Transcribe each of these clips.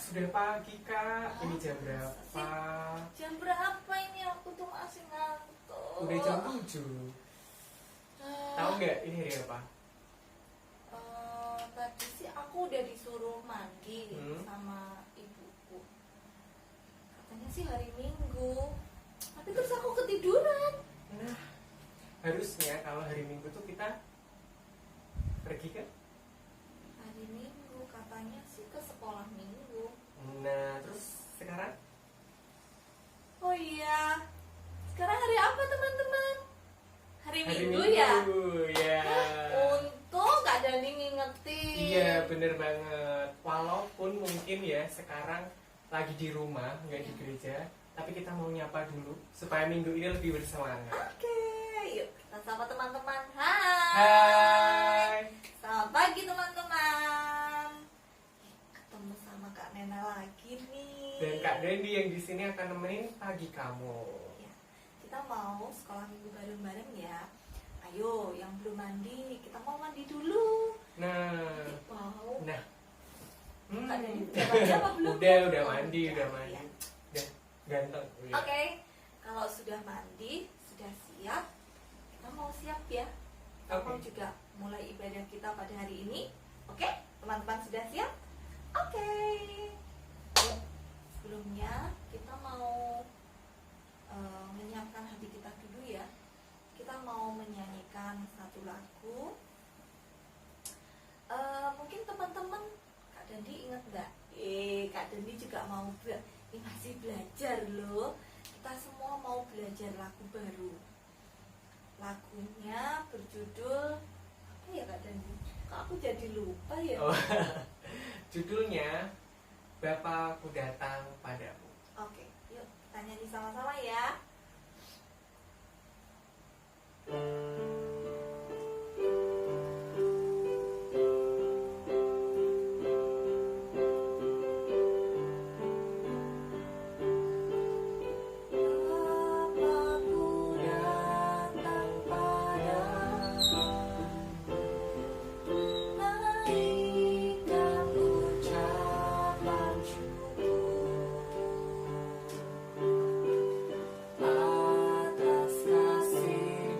sudah pagi Kak. Ini jam Masa berapa? sih? Jam berapa ini? Aku tuh masih ngantuk. Udah jam 7. Tahu nggak ini hari apa? Tadi sih aku udah disuruh mandi Hmm. sama ibuku. Katanya sih hari Minggu. Tapi terus aku ketiduran. Nah, harusnya kalau hari Minggu tuh kita pergi kan? Hari Minggu katanya sih ke sekolah Minggu. Nah, terus sekarang? Oh iya. Sekarang hari apa teman-teman? Hari Hari Minggu ya? ya. Untung Kak Dani ngingetin. Iya, bener banget. Walaupun mungkin ya sekarang lagi di rumah, nggak di gereja, tapi kita mau nyapa dulu supaya minggu ini lebih bersemangat. Oke, yuk kita sapa teman-teman. Hai. Hai. Selamat pagi teman-teman. Ketemu sama Kak Nena lagi nih. Dan Kak Dendi yang di sini akan nemenin pagi kamu. Ya, kita mau sekolah minggu bareng-bareng ya. Ayo, yang belum mandi, kita mau mandi dulu. Nah, Mau. nah. Kak Deni udah mandi apa belum? Udah mandi, udah mandi. Ya. Udah ganteng. Oke, kalau sudah mandi, sudah siap, kita mau siap ya. Kita Oke. mau juga mulai ibadah kita pada hari ini. Oke, teman-teman sudah siap? Oke. Yuk, sebelumnya kita mau menyiapkan hati kita dulu ya. Kita mau menyanyikan satu lagu. Mungkin teman-teman Kak Dandi ingat nggak? Kak Dandi juga mau ini masih belajar loh. Kita semua mau belajar lagu baru. Lagunya berjudul apa ya Kak Dandi? Kok aku jadi lupa ya? Oh, judulnya Bapakku Datang Padamu. Oke, yuk kita nyanyi sama-sama ya. Bapakku datang padamu, naikkan ucapan syukur atas kasih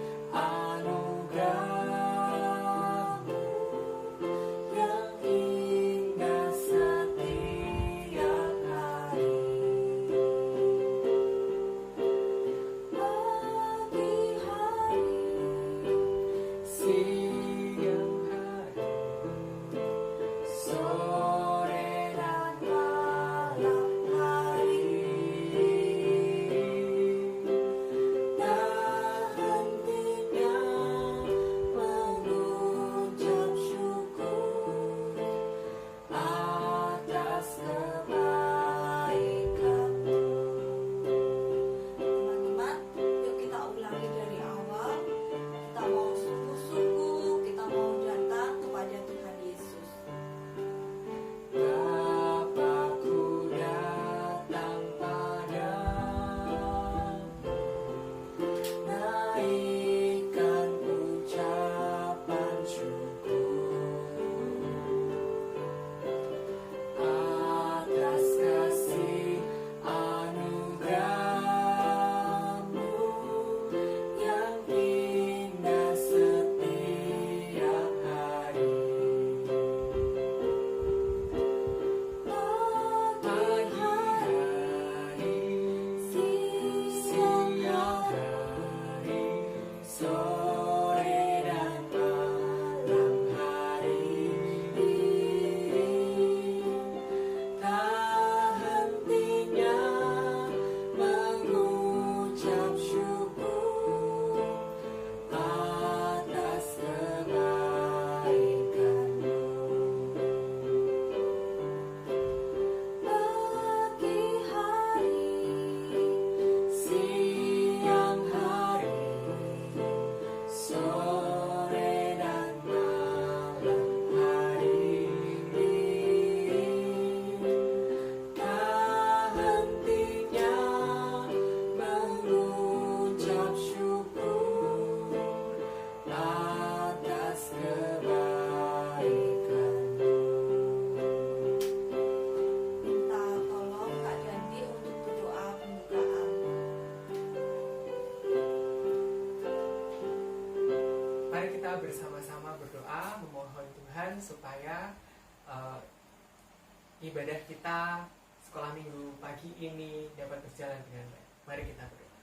ibadah kita sekolah minggu pagi ini dapat berjalan dengan baik. Mari kita berdoa.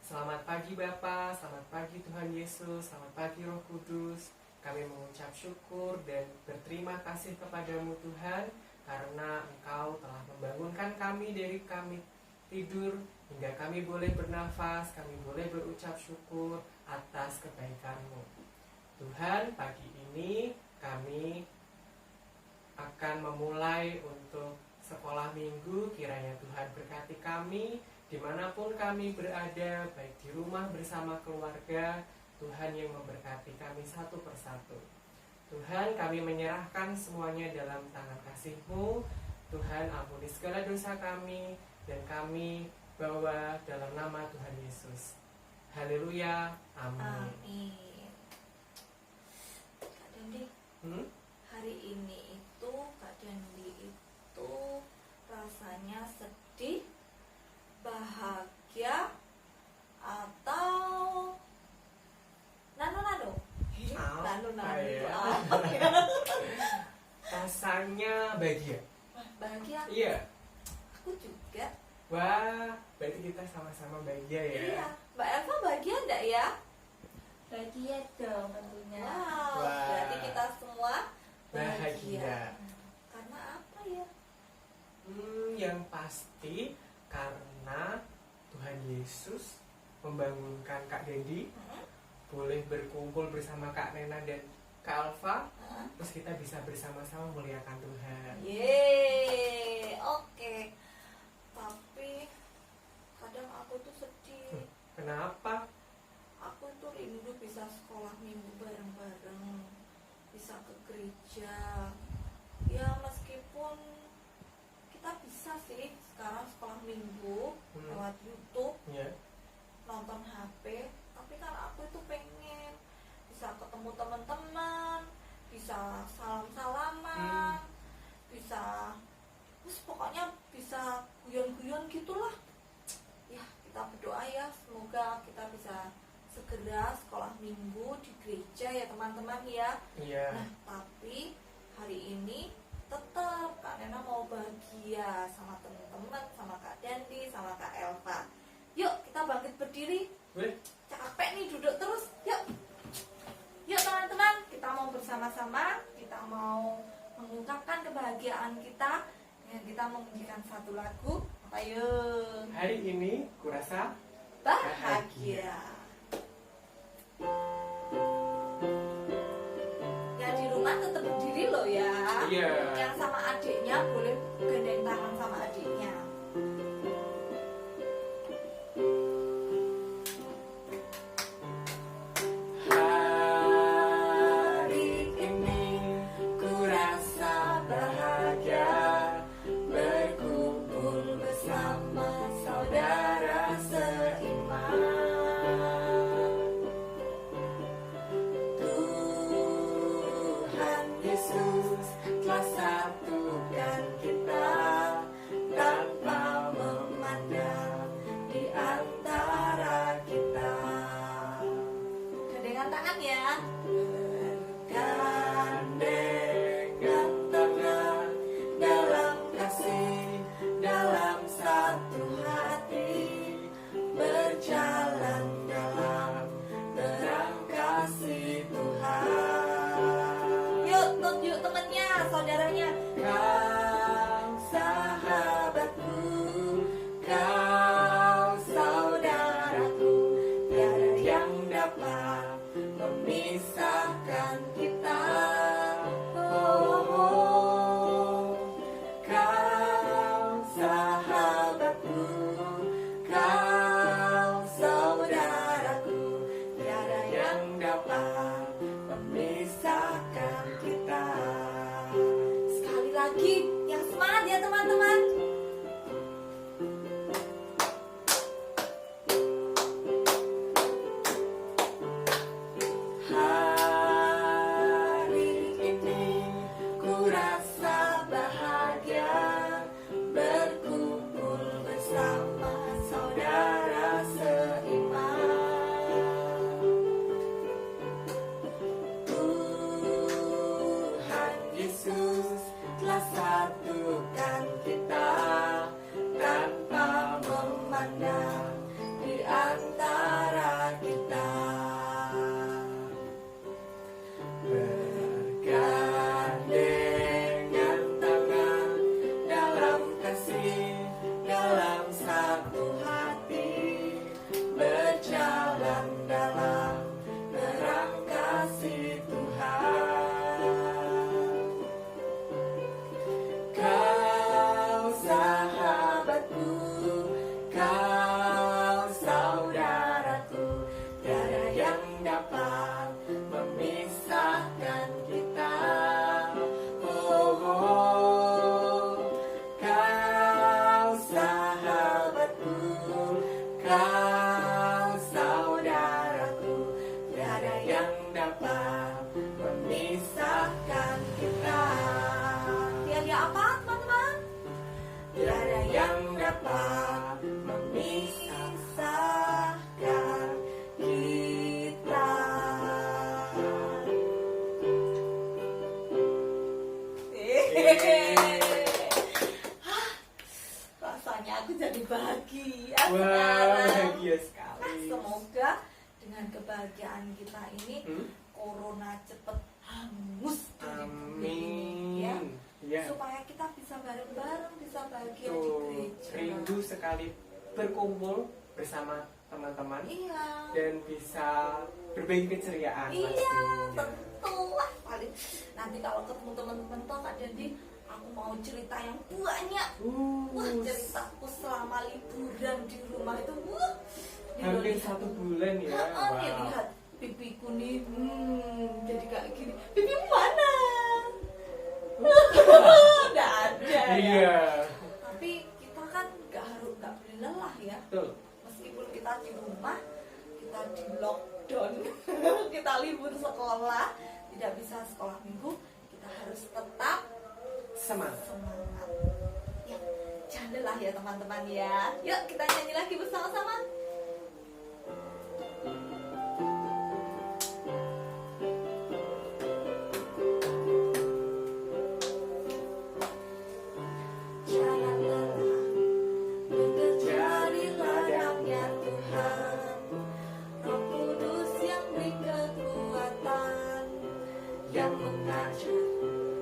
Selamat pagi Bapa, selamat pagi Tuhan Yesus, selamat pagi Roh Kudus. Kami mengucap syukur dan berterima kasih kepadamu Tuhan, karena Engkau telah membangunkan kami dari kami tidur hingga kami boleh bernafas, kami boleh berucap syukur atas kebaikan-Mu. Tuhan, pagi ini kami akan memulai untuk sekolah minggu. Kiranya Tuhan berkati kami dimanapun kami berada, baik di rumah bersama keluarga. Tuhan yang memberkati kami satu persatu. Tuhan, kami menyerahkan semuanya dalam tangan kasih-Mu. Tuhan, ampuni segala dosa kami, dan kami bawa dalam nama Tuhan Yesus. Haleluya, amin. Amin. Kak Dendi, hari ini itu Kak Dendi itu rasanya sedih, bahagia, atau nano-nano? Nano-nano itu apa ya? Rasanya bahagia. Bahagia? Iya. Aku juga. Wah, berarti kita sama-sama bahagia ya. Iya. Mbak Elva bahagia enggak ya? Bahagia dong tentunya. Wow, Wah. berarti kita semua Bahagia. Karena apa ya? Yang pasti karena Tuhan Yesus membangunkan Kak Dendi, boleh berkumpul bersama Kak Nena dan Kak Alfa, terus kita bisa bersama-sama muliakan Tuhan. Yeay, oke. Tapi kadang aku tuh sedih. Kenapa? Aku tuh rindu bisa sekolah minggu bareng-bareng, bisa ke gereja. Ya meskipun kita bisa sih sekarang sekolah minggu lewat YouTube, Ya. nonton HP, tapi kan aku itu pengen bisa ketemu teman-teman, bisa salam-salaman, bisa pokoknya bisa guyon-guyon gitulah. Ya kita berdoa ya, semoga kita bisa segera sekolah minggu di gereja ya teman-teman ya. Iya. Nah tapi hari ini tetap Kak Nena mau bahagia sama teman-teman, sama Kak Dendi, sama Kak Elva. Yuk kita bangkit berdiri. Boleh? Capek nih duduk terus. Yuk. Yuk teman-teman, kita mau bersama-sama, kita mau mengungkapkan kebahagiaan kita dengan kita menyanyikan satu lagu. Ayo. Hari ini kurasa Bahagia. Ya di rumah tetap berdiri loh ya. Iya. Yang sama adiknya boleh gandeng tangan sama adiknya. Hari ini kurasa bahagia, berkumpul bersama saudara seiman. Tuhan Yesus telah satukan satukan kita tanpa memandang di antara kita. Bergandengan tangan dalam kasih, dalam satu hati, berjalan dalam terang kasih Tuhan. Kau sahabatku, kau saudaraku, tiada yang dapat memisahkan kita. Oh, oh, kau sahabatku, kau saudaraku, tiada yang dapat memisahkan kita. Tiada apa teman-teman? Tiada yang dapat memisahkan kita. Hah, rasanya aku jadi bahagia Wah, sekarang. bahagia sekali. Semoga dengan kebahagiaan kita ini Hmm? corona cepet hangus dari bumi ini, ya. Amin. Ya, Supaya kita bisa bareng-bareng, bisa bahagia di tuh gereja. rindu sekali berkumpul bersama teman-teman Iya. dan bisa berbagi keceriaan Iya, pastinya. tentu. Wah, paling nanti kalau ketemu teman-teman tuh Kak Dendi, aku mau cerita yang banyak. Wah, ceritaku selama liburan di rumah itu, hampir 1 bulan ya. Wow. Lihat pipiku nih, jadi kayak gini. Pipimu mana? Nggak ada ya. Iya. Tapi kita kan nggak boleh lelah ya. Betul. Meskipun kita di rumah, kita di lockdown, kita libur sekolah, tidak bisa sekolah minggu, kita harus tetap Semangat. semangat. Ya, jangan lelah ya teman-teman ya. Yuk kita nyanyi lagi bersama-sama. Jangan lelah bekerja di ladangnya Tuhan, Roh Kudus yang beri kekuatan, Yang mengajar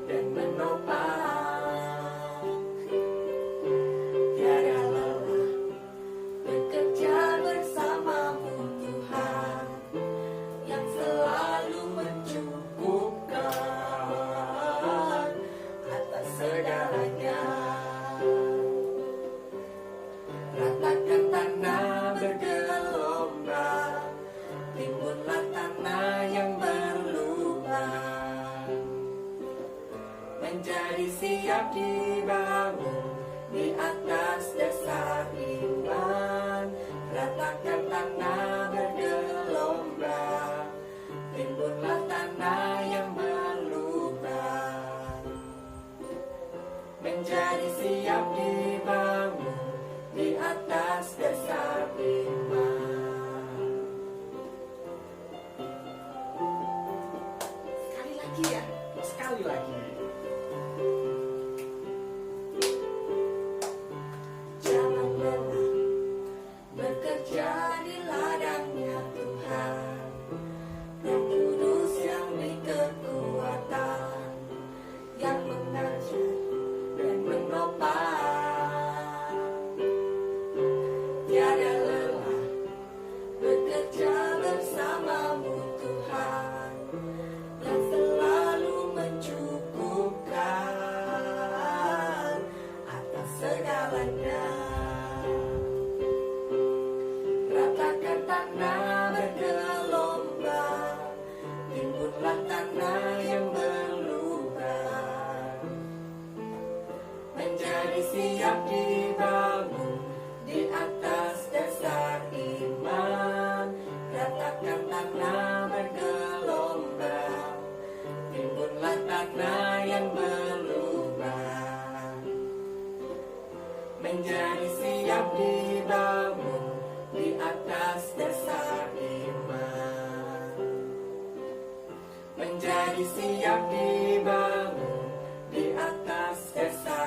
dan menopang. tiada lelah bekerja bersamamu Tuhan, yang selalu mencukupkan atas segalanya. Ratakan tanah bergelombang, timbunlah tanah yang berlubang, menjadi siap dibangun di atas dasar iman. Ratakan tanah bergelombang, timbunlah tanah yang berlubang, menjadi siap dibangun di atas dasar iman. Sekali lagi ya. Sekali lagi. Jangan lelah bekerja di ladangnya Tuhan, Roh Kudus yang beri kekuatan, yang mengajar Dan menopang. tiada lelah bekerja bersamamu Tuhan, yang selalu mencukupkan atas segalanya. Ratakan tanah bergelombang, timbunlah tanah yang berlubang, menjadi siap dibangun di atas dasar iman. Ratakan tanah bergelombang, timbunlah tanah yang berlubang, menjadi siap dibangun di atas dasar iman. Menjadi siap dibangun di atas dasar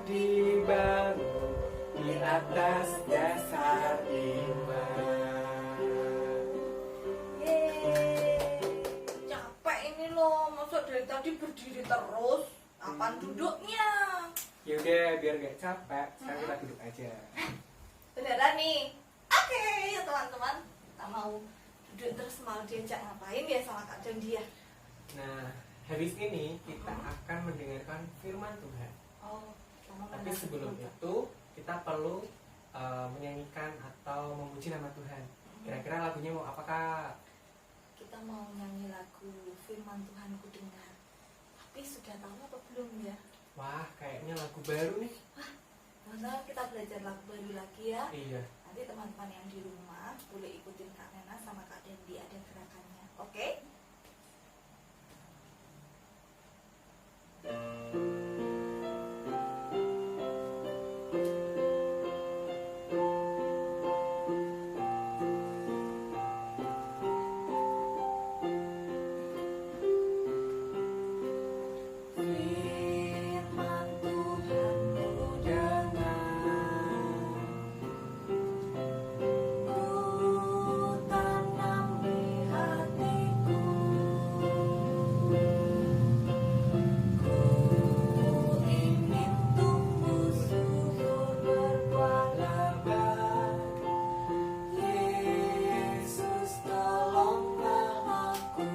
dibangun di atas dasar iman. Yeay. Capek ini loh, masa dari tadi berdiri terus. Kapan duduknya? Yaudah, biar gak capek, sekarang kita duduk aja. Beneran nih. Oke, ya teman-teman. Kita mau duduk terus, mau diajak ngapain ya sama Kak dan dia. Nah, habis ini kita akan mendengarkan firman Tuhan. Oh, sama Tapi sebelum itu kita perlu menyanyikan atau memuji nama Tuhan. Kira-kira lagunya mau apa, Kak? kita mau nyanyi lagu Firman Tuhan Ku Dengar. Tapi sudah tahu apa belum ya? Wah, kayaknya lagu baru nih. Teman-teman, kita belajar lagu baru lagi ya. Iya. Nanti teman-teman yang di rumah boleh ikutin Kak Nena sama Kak Dendi, ada gerakannya. Oke? Firman Tuhan ku dengar, ku tanam di hatiku, ku ingin tumbuh subur berbuah lebat. Yesus tolonglah aku.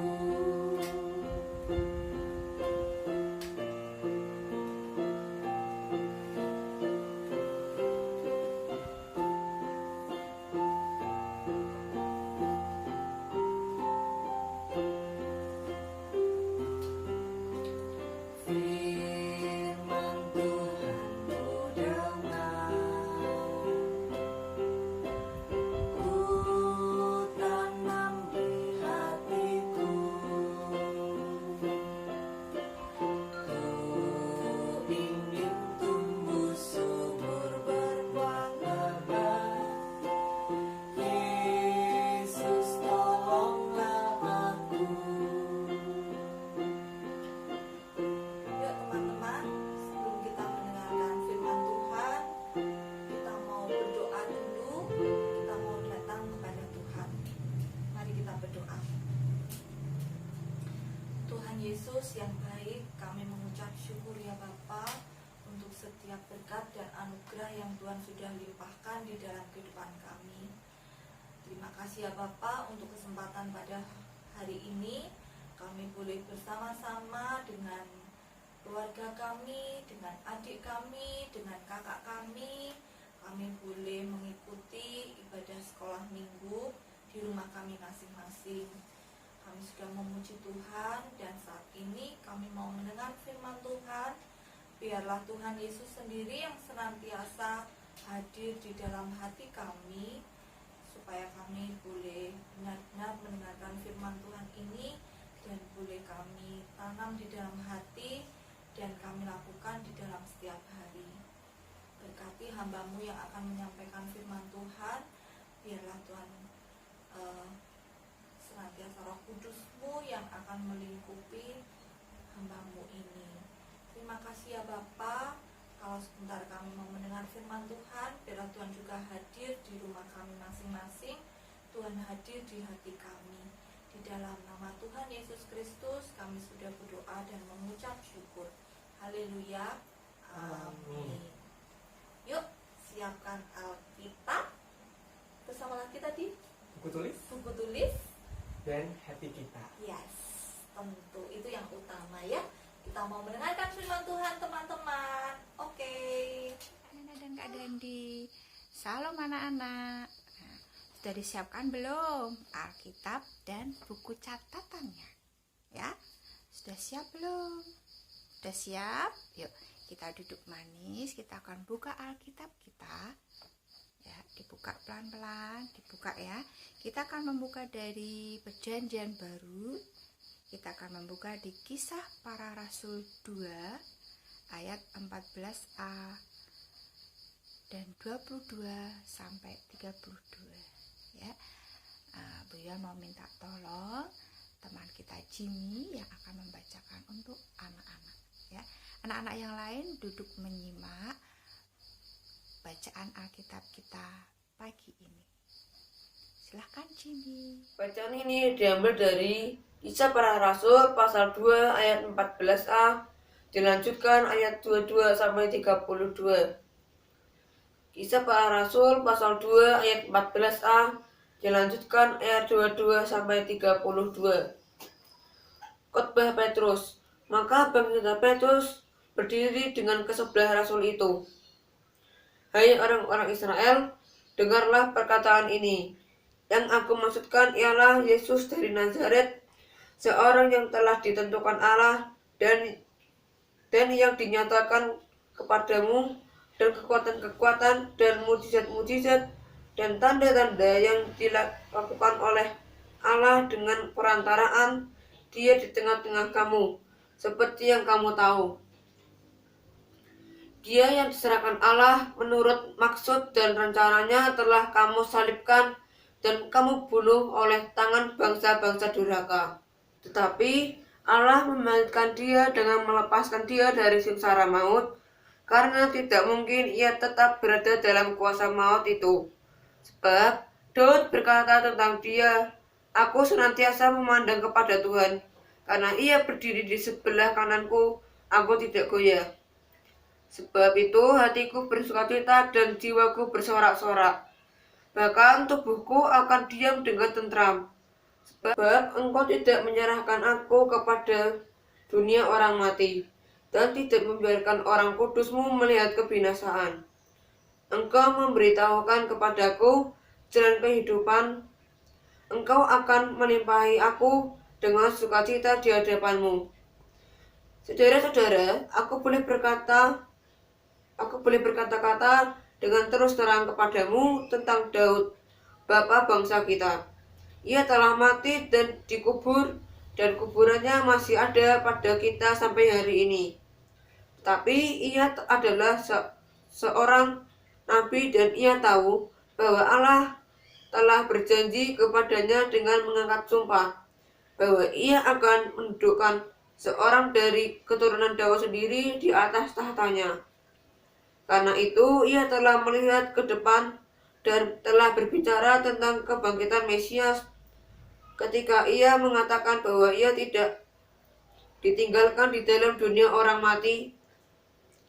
Firman Tuhan ku dengar, ku tanam di hatiku, ku ingin tumbuh subur berbuah lebat. Yesus tolonglah aku. Yuk teman-teman, sebelum kita mendengarkan firman Tuhan, kita mau berdoa dulu. Kita mau datang kepada Tuhan. Mari kita berdoa. Tuhan Yesus yang baik, kami mengucap syukur ya Bapa untuk setiap berkat dan anugerah yang Tuhan sudah limpahkan di dalam kehidupan kami. Terima kasih ya Bapa untuk kesempatan pada hari ini. Kami boleh bersama-sama dengan keluarga kami, dengan adik kami, dengan kakak kami. Kami boleh mengikuti ibadah sekolah minggu di rumah kami masing-masing. Kami sudah memuji Tuhan dan saat ini kami mau mendengar firman Tuhan. Biarlah Tuhan Yesus sendiri yang senantiasa hadir di dalam hati kami, supaya kami boleh benar-benar mendengarkan firman Tuhan ini dan boleh kami tanam di dalam hati dan kami lakukan di dalam setiap hari. Berkati hamba-Mu yang akan menyampaikan firman Tuhan. Biarlah Tuhan senantiasa Roh Kudus-Mu yang akan melingkupi hamba-Mu ini. Terima kasih ya Bapa. Kalau sebentar kami mau mendengar firman Tuhan, biarlah Tuhan juga hadir di rumah kami masing-masing. Tuhan hadir di hati kami. Di dalam nama Tuhan Yesus Kristus kami sudah berdoa dan mengucap syukur. Haleluya. Amin. Yuk, siapkan Alkitab. Bersama lagi tadi Buku tulis buku tulis. dan hati kita. Yes, tentu itu yang utama ya. Kita mau mendengarkan firman Tuhan teman-teman. Oke. Nana dan Kak Dendi. Salam anak-anak. Nah, sudah disiapkan belum Alkitab dan buku catatannya? Ya, sudah siap belum? Sudah siap? Yuk, kita duduk manis. Kita akan buka Alkitab kita. Ya, dibuka pelan-pelan, dibuka ya. Kita akan membuka dari Perjanjian Baru. Kita akan membuka di Kisah Para Rasul 2 ayat 14a dan 22 sampai 32 ya. Bu Yon mau minta tolong teman kita Jimmy yang akan membacakan untuk anak-anak. Ya, anak-anak yang lain duduk menyimak bacaan Alkitab kita pagi ini. Silahkan Cindy. Bacaan ini diambil dari Kisah Para Rasul pasal 2 ayat 14a, dilanjutkan ayat 22 sampai 32. Kisah Para Rasul pasal 2 ayat 14a, dilanjutkan ayat 22 sampai 32. Khotbah Petrus. Maka bangsa Petrus berdiri dengan kesebelah rasul itu. Hai orang-orang Israel, dengarlah perkataan ini. Yang aku maksudkan ialah Yesus dari Nazaret, seorang yang telah ditentukan Allah dan yang dinyatakan kepadamu, dan kekuatan-kekuatan dan mujizat-mujizat dan tanda-tanda yang dilakukan oleh Allah dengan perantaraan Dia di tengah-tengah kamu, seperti yang kamu tahu. Dia yang diserahkan Allah menurut maksud dan rencananya telah kamu salibkan dan kamu bunuh oleh tangan bangsa-bangsa durhaka. Tetapi Allah membangkitkan dia dengan melepaskan dia dari sengsara maut, karena tidak mungkin ia tetap berada dalam kuasa maut itu. Sebab Daud berkata tentang dia, aku senantiasa memandang kepada Tuhan, karena ia berdiri di sebelah kananku, aku tidak goyah. Sebab itu hatiku bersukacita dan jiwaku bersorak-sorak. Bahkan tubuhku akan diam dengan tentram. Sebab engkau tidak menyerahkan aku kepada dunia orang mati, dan tidak membiarkan orang kudusmu melihat kebinasaan. Engkau memberitahukan kepadaku jalan kehidupan. Engkau akan melimpahi aku dengan sukacita di hadapanmu. Saudara-saudara, aku boleh berkata-kata dengan terus terang kepadamu tentang Daud, bapa bangsa kita. Ia telah mati dan dikubur, dan kuburannya masih ada pada kita sampai hari ini. Tapi ia adalah seorang nabi dan ia tahu bahwa Allah telah berjanji kepadanya dengan mengangkat sumpah bahwa ia akan mendudukkan seorang dari keturunan Daud sendiri di atas tahtanya. Karena itu ia telah melihat ke depan dan telah berbicara tentang kebangkitan Mesias ketika ia mengatakan bahwa ia tidak ditinggalkan di dalam dunia orang mati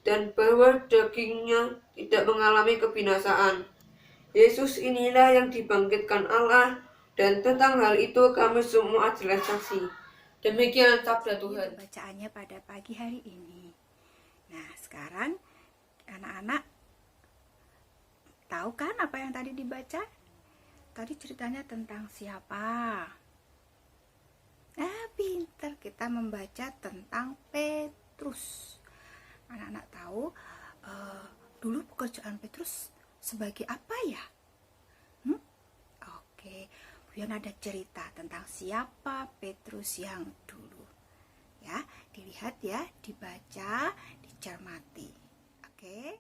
dan bahwa dagingnya tidak mengalami kebinasaan. Yesus inilah yang dibangkitkan Allah, dan tentang hal itu kami semua adalah saksi. Demikian sabda Tuhan. Itu bacaannya pada pagi hari ini. Nah, sekarang anak-anak tahu kan apa yang tadi dibaca? Tadi ceritanya tentang siapa? Pinter, kita membaca tentang Petrus. Anak-anak tahu dulu pekerjaan Petrus sebagai apa ya? Oke, kemudian ada cerita tentang siapa Petrus yang dulu. Ya, dilihat ya, dibaca, dicermati. Oke.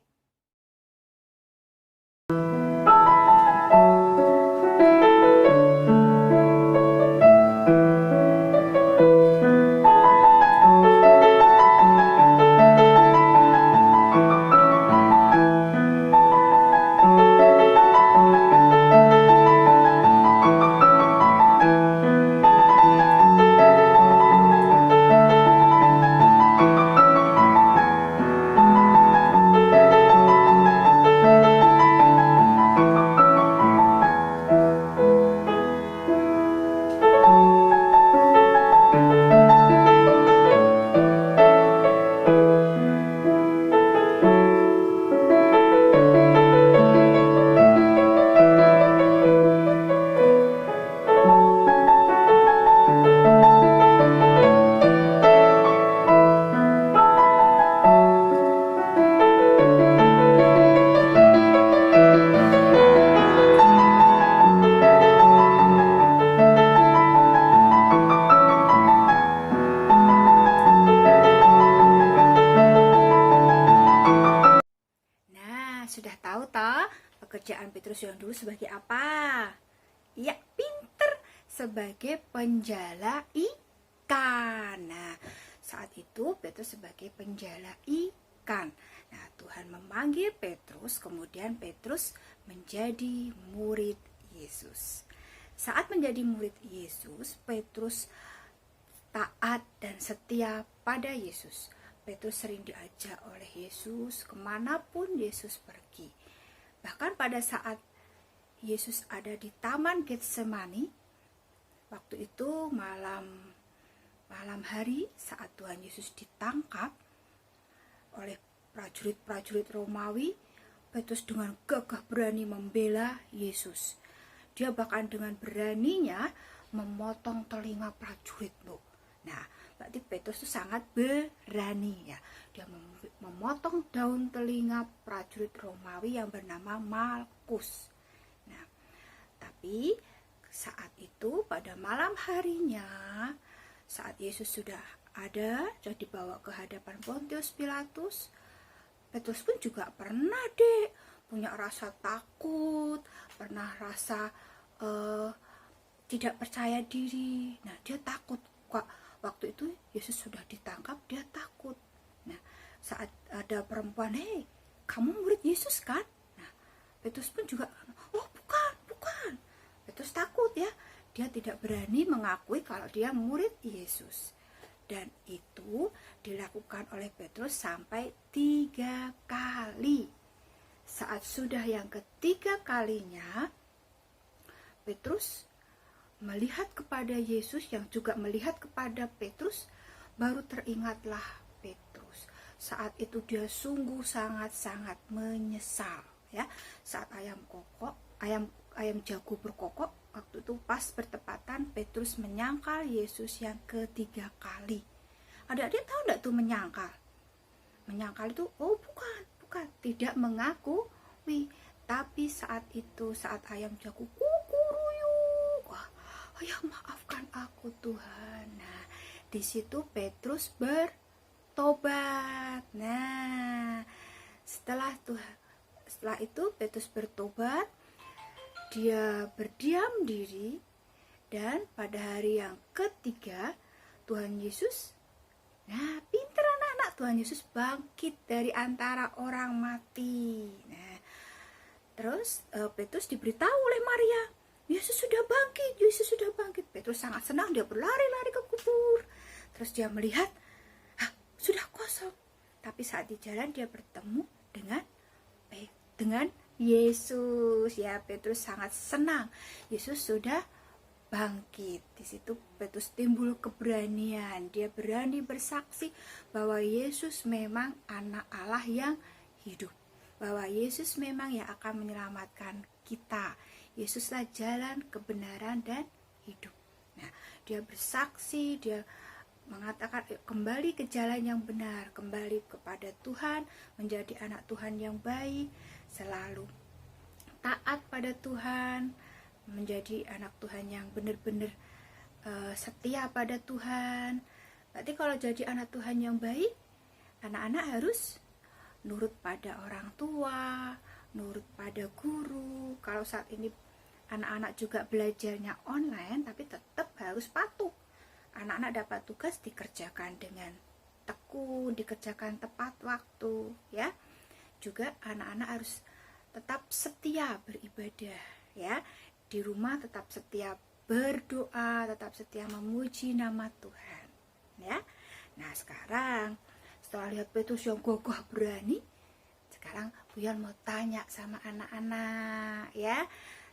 Sudah tahu toh pekerjaan Petrus yang dulu sebagai apa? Ya, pinter, sebagai penjala ikan. Nah, saat saat itu Petrus sebagai penjala ikan. Nah, Tuhan memanggil Petrus, kemudian Petrus menjadi murid Yesus. Saat menjadi murid Yesus, Petrus taat dan setia pada Yesus. Petrus sering diajak oleh Yesus kemanapun Yesus pergi. Bahkan pada saat Yesus ada di Taman Getsemani, waktu itu malam hari saat Tuhan Yesus ditangkap oleh prajurit-prajurit Romawi, Petrus dengan gagah berani membela Yesus. Dia bahkan dengan beraninya memotong telinga prajurit, Bu. Nah, berarti Petrus itu sangat berani ya. Dia memotong daun telinga prajurit Romawi yang bernama Malkus. Nah, tapi saat itu pada malam harinya, saat Yesus sudah dibawa ke hadapan Pontius Pilatus, Petrus pun juga pernah punya rasa takut, pernah rasa tidak percaya diri. Nah, dia takut. Waktu itu Yesus sudah ditangkap, dia takut. Nah, saat ada perempuan, "Hei, kamu murid Yesus kan?" Nah, Petrus pun juga, "Oh, bukan." Petrus takut ya. Dia tidak berani mengakui kalau dia murid Yesus. Dan itu dilakukan oleh Petrus sampai 3 kali. Saat sudah yang ketiga kalinya, Petrus melihat kepada Yesus yang juga melihat kepada Petrus, baru teringatlah Petrus. Saat itu dia sungguh sangat-sangat menyesal ya. Saat ayam jago berkokok, waktu itu pas bertepatan Petrus menyangkal Yesus yang ketiga kali. Adik-adik tahu enggak tuh menyangkal? Menyangkal itu, oh bukan, tidak mengakui. Tapi saat itu, saat ayam jago kukuruyuk, wah, ya maafkan aku Tuhan. Nah, di situ Petrus bertobat. Nah, setelah itu Petrus bertobat, dia berdiam diri, dan pada hari yang ketiga Tuhan Yesus, nah pinter anak-anak, Tuhan Yesus bangkit dari antara orang mati. Nah, terus Petrus diberitahu oleh Maria, Yesus sudah bangkit. Petrus sangat senang, dia berlari-lari ke kubur. Terus dia melihat, sudah kosong. Tapi saat di jalan dia bertemu dengan Yesus ya. Petrus sangat senang, Yesus sudah bangkit. Di situ Petrus timbul keberanian, dia berani bersaksi bahwa Yesus memang anak Allah yang hidup, bahwa Yesus memang yang akan menyelamatkan kita. Yesuslah jalan, kebenaran, dan hidup. Nah, dia bersaksi, dia mengatakan kembali ke jalan yang benar, kembali kepada Tuhan, menjadi anak Tuhan yang baik, selalu taat pada Tuhan, menjadi anak Tuhan yang benar-benar setia pada Tuhan. Berarti kalau jadi anak Tuhan yang baik, anak-anak harus nurut pada orang tua, nurut pada guru. Kalau saat ini anak-anak juga belajarnya online, tapi tetap harus patuh. Anak-anak dapat tugas dikerjakan dengan tekun, dikerjakan tepat waktu ya. Juga anak-anak harus tetap setia beribadah ya. Di rumah tetap setia berdoa, tetap setia memuji nama Tuhan ya. Nah, sekarang setelah lihat Petrus yang gagah berani, sekarang Buyan mau tanya sama anak-anak ya.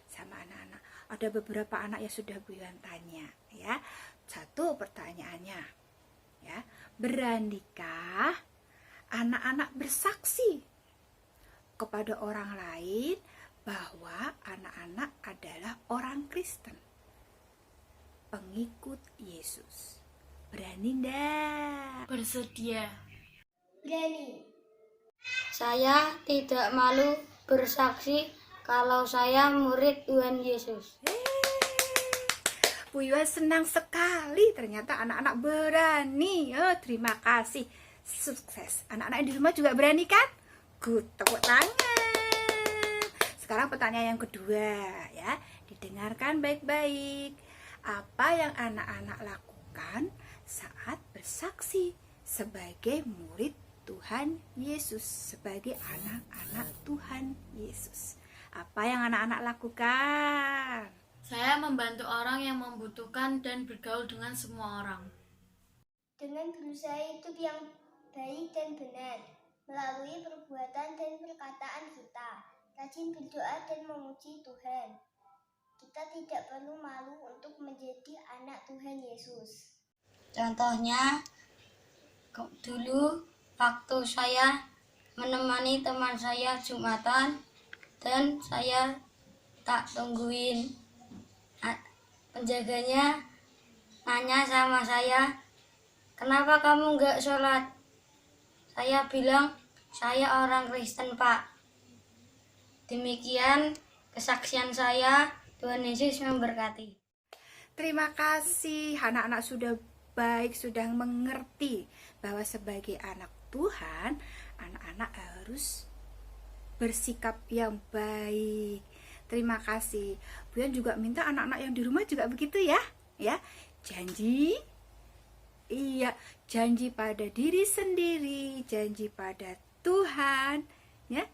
Sama anak-anak. Ada beberapa anak yang sudah Buyan tanya ya. Satu pertanyaannya ya, beranikah anak-anak bersaksi kepada orang lain bahwa anak-anak adalah orang Kristen, pengikut Yesus? Berani ndak? Bersedia. Berani. Saya tidak malu bersaksi kalau saya murid Tuhan Yesus. Bu Yuan senang sekali, ternyata anak-anak berani. Terima kasih, sukses. Anak-anak di rumah juga berani kan? Good, tepuk tangan. Sekarang pertanyaan yang kedua ya, didengarkan baik-baik. Apa yang anak-anak lakukan saat bersaksi, sebagai murid Tuhan Yesus, sebagai anak-anak Tuhan Yesus. Apa yang anak-anak lakukan? Saya membantu orang yang membutuhkan dan bergaul dengan semua orang. Dengan berusaha hidup yang baik dan benar, melalui perbuatan dan perkataan kita, rajin berdoa dan memuji Tuhan. Kita tidak perlu malu untuk menjadi anak Tuhan Yesus. Contohnya, dulu waktu saya menemani teman saya Jumatan dan saya tak tungguin, penjaganya nanya sama saya, "Kenapa kamu nggak sholat?" Saya bilang, "Saya orang Kristen, Pak." Demikian kesaksian saya. Tuhan Yesus memberkati. Terima kasih, anak-anak sudah baik, sudah mengerti bahwa sebagai anak Tuhan, anak-anak harus bersikap yang baik. Terima kasih. Buyan juga minta anak-anak yang di rumah juga begitu ya. Ya, janji. Iya, janji pada diri sendiri, janji pada Tuhan, ya.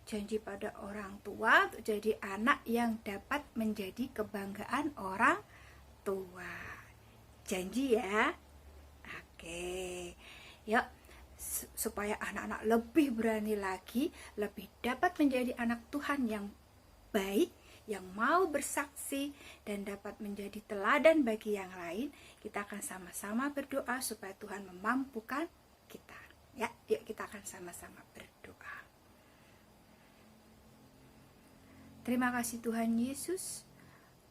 Janji pada orang tua untuk jadi anak yang dapat menjadi kebanggaan orang tua. Janji ya. Oke. Yuk, supaya anak-anak lebih berani lagi, lebih dapat menjadi anak Tuhan yang baik, yang mau bersaksi dan dapat menjadi teladan bagi yang lain, kita akan sama-sama berdoa supaya Tuhan memampukan kita. Ya, yuk kita akan sama-sama berdoa. Terima kasih Tuhan Yesus.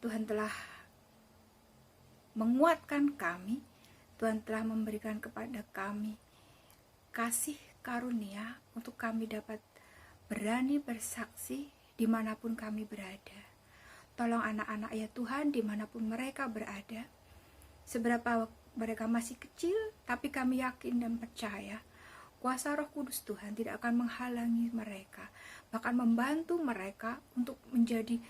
Tuhan telah menguatkan kami. Tuhan telah memberikan kepada kami kasih karunia untuk kami dapat berani bersaksi dimanapun kami berada. Tolong anak-anak ya Tuhan, dimanapun mereka berada, seberapa mereka masih kecil, tapi kami yakin dan percaya kuasa Roh Kudus Tuhan tidak akan menghalangi mereka, bahkan membantu mereka untuk menjadi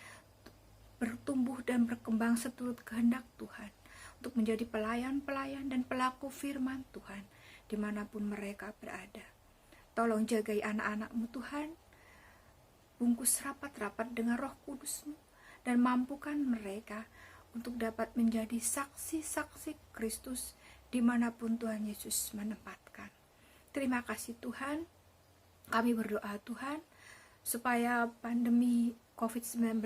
bertumbuh dan berkembang seturut kehendak Tuhan, untuk menjadi pelayan-pelayan dan pelaku firman Tuhan dimanapun mereka berada. Tolong jagai anak-anak-Mu Tuhan, bungkus rapat-rapat dengan Roh Kudus-Mu, dan mampukan mereka untuk dapat menjadi saksi-saksi Kristus dimanapun Tuhan Yesus menempatkan. Terima kasih Tuhan. Kami berdoa Tuhan supaya pandemi COVID-19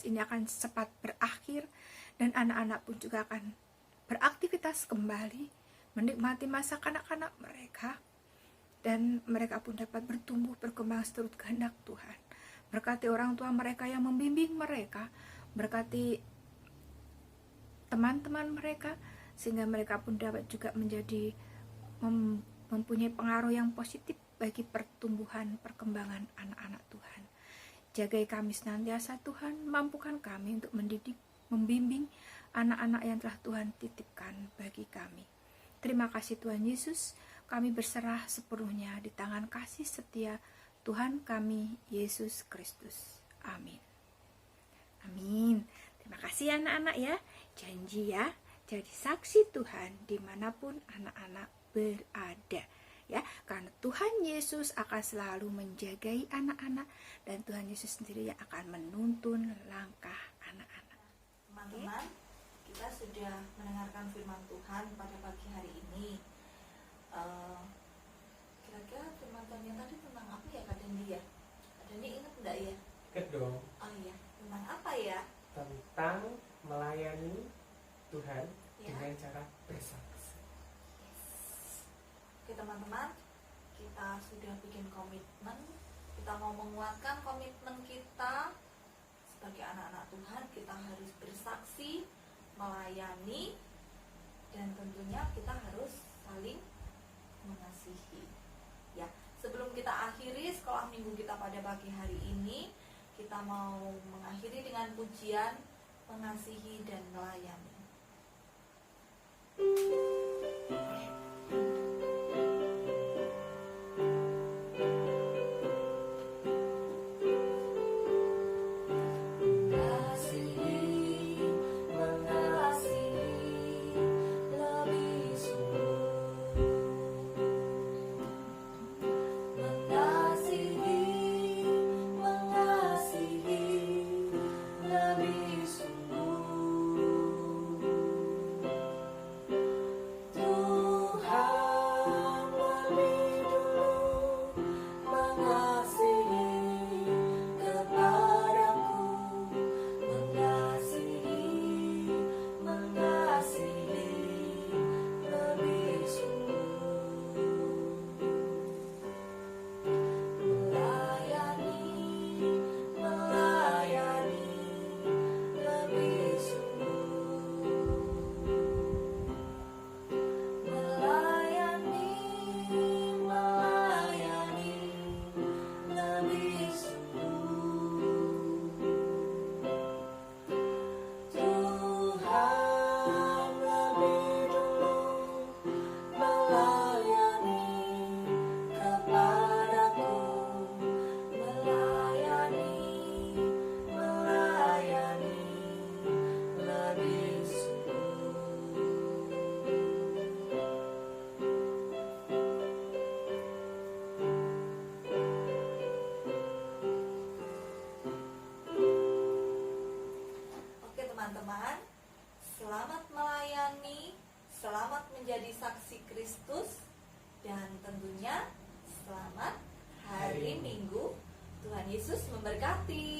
ini akan cepat berakhir dan anak-anak pun juga akan beraktivitas kembali, menikmati masa kanak-kanak mereka, dan mereka pun dapat bertumbuh berkembang seturut kehendak Tuhan. Berkati orang tua mereka yang membimbing mereka, berkati teman-teman mereka, sehingga mereka pun dapat juga menjadi mempunyai pengaruh yang positif bagi pertumbuhan perkembangan anak-anak Tuhan. Jagai kami senantiasa Tuhan, mampukan kami untuk mendidik, membimbing anak-anak yang telah Tuhan titipkan bagi kami. Terima kasih Tuhan Yesus, kami berserah sepenuhnya di tangan kasih setia Tuhan kami Yesus Kristus. Amin. Amin. Terima kasih anak-anak ya. Janji ya, jadi saksi Tuhan dimanapun anak-anak berada ya, karena Tuhan Yesus akan selalu menjagai anak-anak dan Tuhan Yesus sendiri yang akan menuntun langkah anak-anak. Teman-teman, kita sudah mendengarkan firman Tuhan pada pagi hari ini. Kira-kira firman Tuhan yang tadi tentang apa ya Kak Dendi ya? Kak Dendi ingat enggak ya? Ingat dong, Oh iya, tentang apa ya? tentang melayani Tuhan Ya. dengan cara bersaksi. Oke teman-teman, kita sudah bikin komitmen. Kita mau menguatkan komitmen kita sebagai anak-anak Tuhan. Kita harus bersaksi, melayani, dan tentunya kita harus saling mengasihi. Ya, sebelum kita akhiri sekolah minggu kita pada pagi hari ini, kita mau mengakhiri dengan pujian mengasihi dan melayani. Mengasihi lebih sungguh. memberkati.